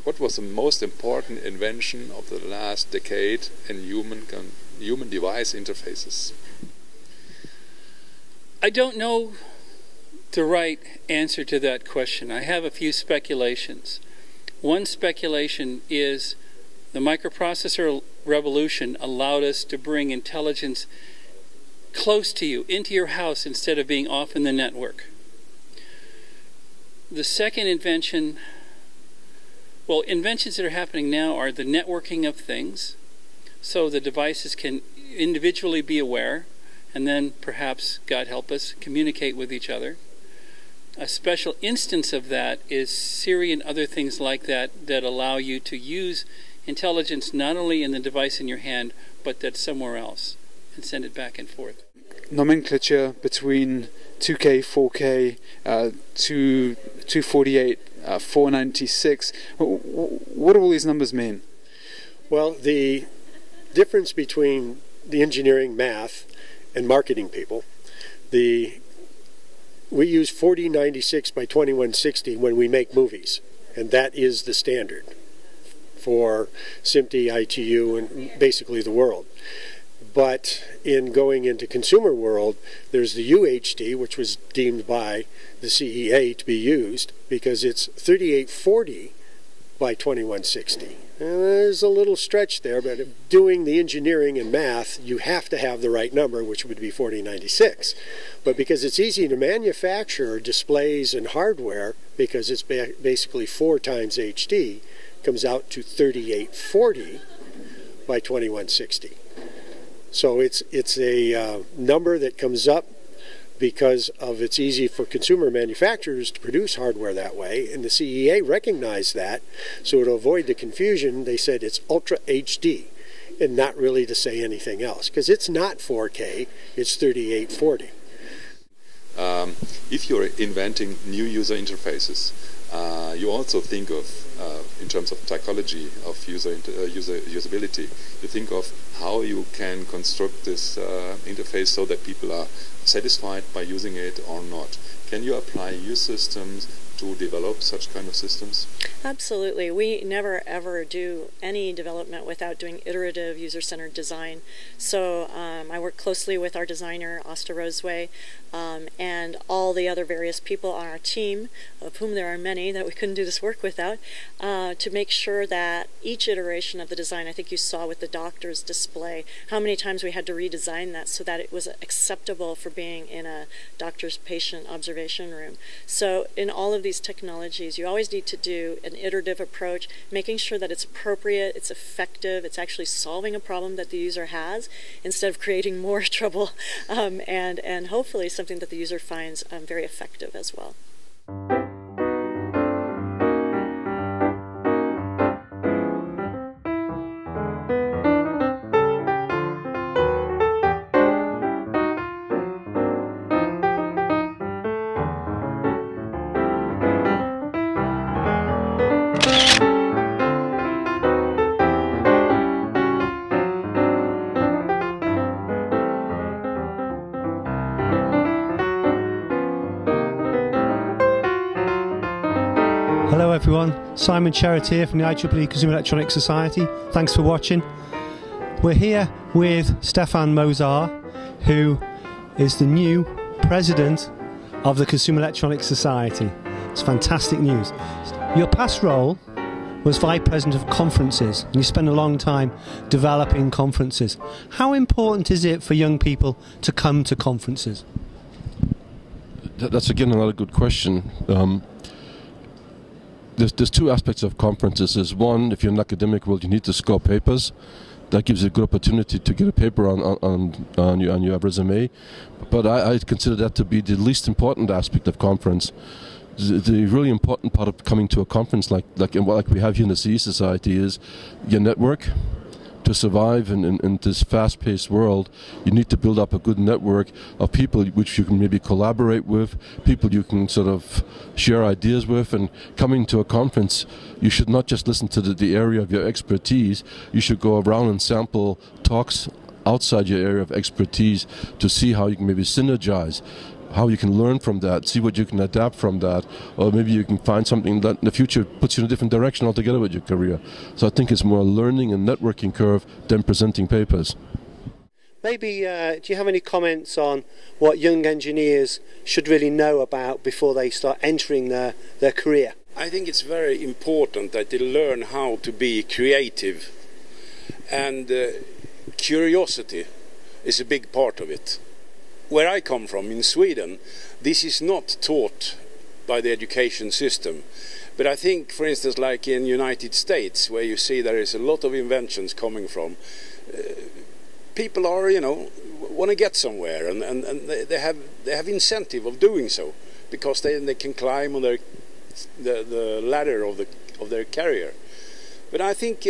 What was the most important invention of the last decade in human device interfaces? I don't know the right answer to that question. I have a few speculations. One speculation is the microprocessor revolution allowed us to bring intelligence close to you, into your house, instead of being off in the network. The second invention, well, inventions that are happening now are the networking of things, so the devices can individually be aware and then perhaps, God help us, communicate with each other. A special instance of that is Siri and other things like that that allow you to use intelligence not only in the device in your hand, but that's somewhere else, and send it back and forth. Nomenclature between 2K, 4K, 248, 496. What do all these numbers mean? Well, the difference between the engineering, math, and marketing people, we use 4096 by 2160 when we make movies, and that is the standard for SMPTE, ITU, and basically the world. But in going into consumer world, there's the UHD, which was deemed by the CEA to be used because it's 3840 by 2160. And there's a little stretch there, but doing the engineering and math, you have to have the right number, which would be 4096. But because it's easy to manufacture displays and hardware, because it's basically 4 times HD, comes out to 3840 by 2160. So it's a number that comes up because of it's easy for consumer manufacturers to produce hardware that way, and the CEA recognized that. So to avoid the confusion, they said it's Ultra HD, and not really to say anything else, because it's not 4K, it's 3840. If you're inventing new user interfaces, you also think of, in terms of psychology of usability, you think of how you can construct this interface so that people are satisfied by using it or not. Can you apply your systems to develop such kind of systems? Absolutely. We never ever do any development without doing iterative user-centered design. So I work closely with our designer, Asta Roseway, and all the other various people on our team, of whom there are many that we couldn't do this work without, to make sure that each iteration of the design, I think you saw with the doctor's display, how many times we had to redesign that so that it was acceptable for being in a doctor's patient observation room. So in all of these technologies, you always need to do an iterative approach, making sure that it's appropriate, it's effective, it's actually solving a problem that the user has, instead of creating more trouble, and hopefully something that the user finds very effective as well. Hello everyone, Simon Sherritt here from the IEEE Consumer Electronics Society. Thanks for watching. We're here with Stefan Mozar, who is the new president of the Consumer Electronics Society. It's fantastic news. Your past role was Vice President of Conferences, and you spent a long time developing conferences. How important is it for young people to come to conferences? That's again another good question. There's two aspects of conferences. There's one, if you're in the academic world, you need to score papers. That gives you a good opportunity to get a paper on your resume. But I consider that to be the least important aspect of conference. The really important part of coming to a conference like we have here in the CE Society is your network. To survive in this fast-paced world, you need to build up a good network of people which you can maybe collaborate with, people you can sort of share ideas with. And coming to a conference, you should not just listen to the area of your expertise, you should go around and sample talks outside your area of expertise to see how you can maybe synergize, how you can learn from that, see what you can adapt from that, or maybe you can find something that in the future puts you in a different direction altogether with your career. So I think it's more a learning and networking curve than presenting papers. Maybe, do you have any comments on what young engineers should really know about before they start entering their career? I think it's very important that they learn how to be creative, and curiosity is a big part of it. Where I come from, in Sweden, this is not taught by the education system. But I think, for instance, like in the United States, where you see there is a lot of inventions coming from, people are, want to get somewhere, and they have incentive of doing so, because they can climb on the ladder of their career. But I think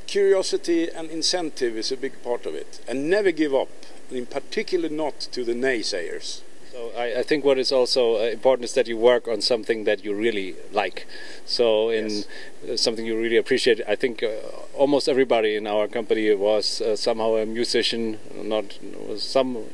curiosity and incentive is a big part of it, and never give up. In particular, not to the naysayers. So I think what is also important is that you work on something that you really like. So in something you really appreciate. I think almost everybody in our company was somehow a musician.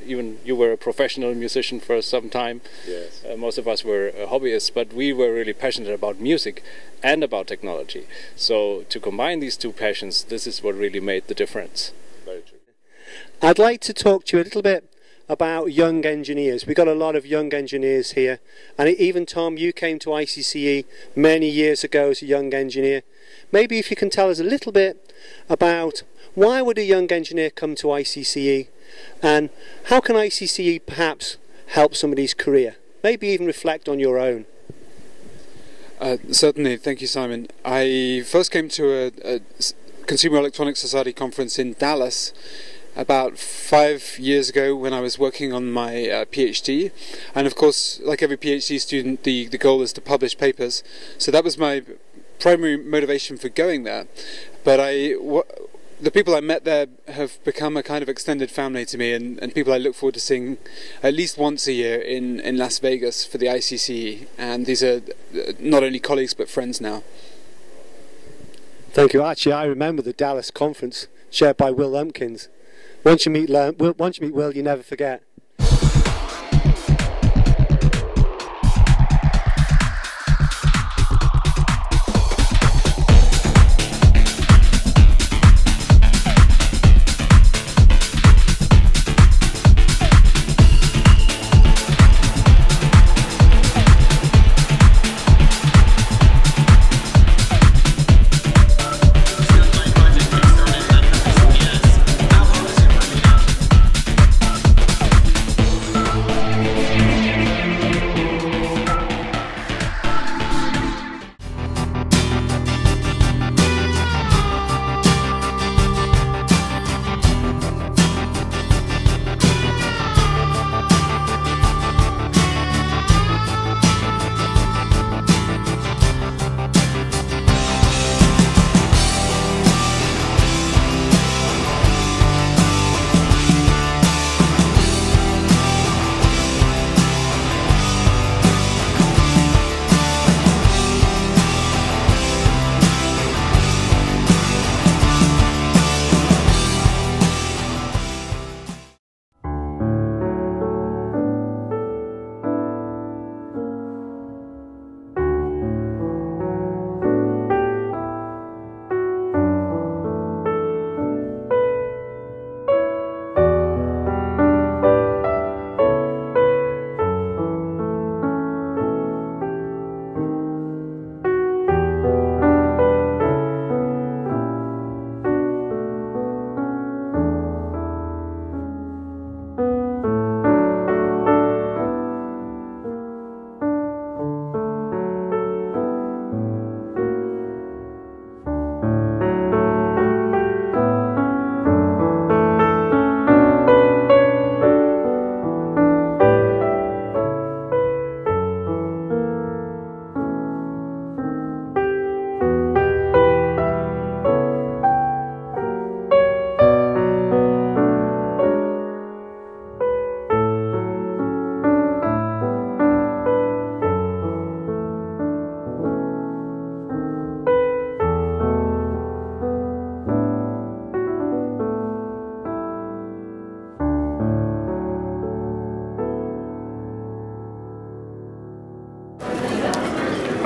Even you were a professional musician for some time. Yes. Most of us were hobbyists, but we were really passionate about music and about technology. So to combine these two passions, this is what really made the difference. Very true. I'd like to talk to you a little bit about young engineers. We've got a lot of young engineers here, and even Tom, you came to ICCE many years ago as a young engineer. Maybe if you can tell us a little bit about why would a young engineer come to ICCE, and how can ICCE perhaps help somebody's career? Maybe even reflect on your own. Certainly, thank you, Simon. I first came to a Consumer Electronics Society conference in Dallas about 5 years ago when I was working on my PhD, and of course, like every PhD student, the goal is to publish papers. So that was my primary motivation for going there. But the people I met there have become a kind of extended family to me, and people I look forward to seeing at least once a year in Las Vegas for the ICCE. And these are not only colleagues but friends now. Thank you. Actually, I remember the Dallas conference chaired by Will Lumpkins. Once you meet Will, you never forget.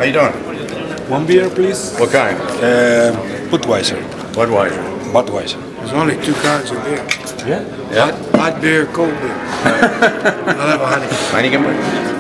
How you doing? One beer, please. What kind? Budweiser. Budweiser. There's only two kinds of beer. Yeah? Hot beer, cold beer. I'll have a Heineken. Heineken?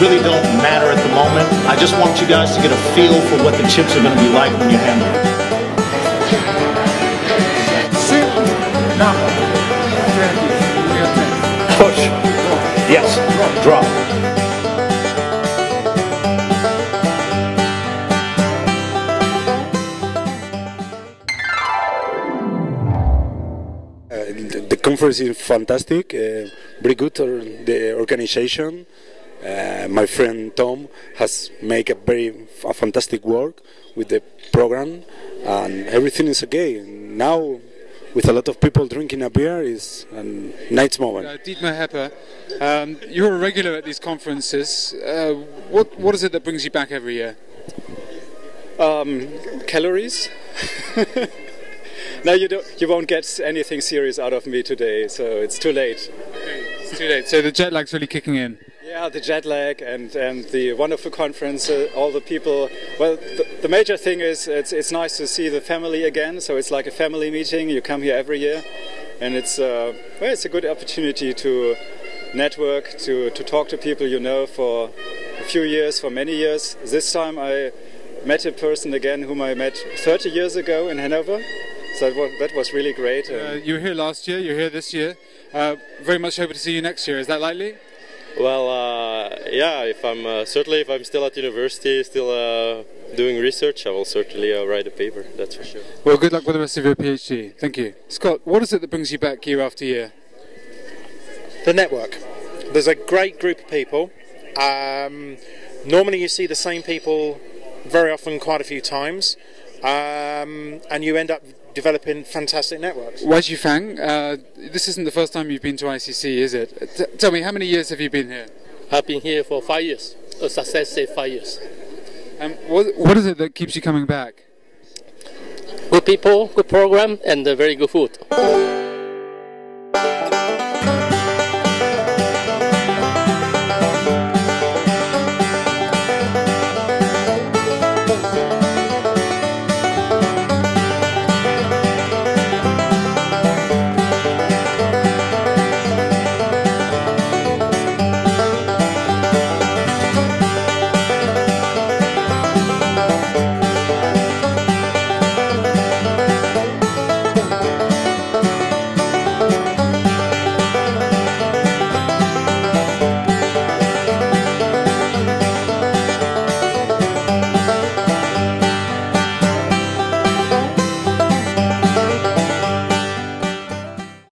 Really don't matter at the moment. I just want you guys to get a feel for what the chips are going to be like when you handle them. Push. Yes. Drop. The conference is fantastic. Very good. The organization. My friend Tom has made a fantastic work with the program, and everything is okay. Now, with a lot of people drinking a beer, is a nice moment. Dietmar Hepper, you're a regular at these conferences. What is it that brings you back every year? Calories. No, you won't get anything serious out of me today, so it's too late. Okay, it's too late. So the jet lag's really kicking in. Yeah, the jet lag and the wonderful conference, all the people. Well, the major thing is it's nice to see the family again. So it's like a family meeting. You come here every year, and it's a good opportunity to network, to talk to people you know for a few years, for many years. This time I met a person again whom I met 30 years ago in Hanover. So that was really great. You were here last year, you're here this year. Very much hoping to see you next year. Is that likely? Well, yeah, if I'm still at university, still doing research, I will certainly write a paper, that's for sure. Well, good luck with the rest of your PhD. Thank you. Scott, what is it that brings you back year after year? The network. There's a great group of people. Normally you see the same people very often quite a few times, and you end up developing fantastic networks. Wai Ji Fang, this isn't the first time you've been to ICC, is it? Tell me, how many years have you been here? I've been here for 5 years, a successive 5 years. What is it that keeps you coming back? Good people, good program, and very good food.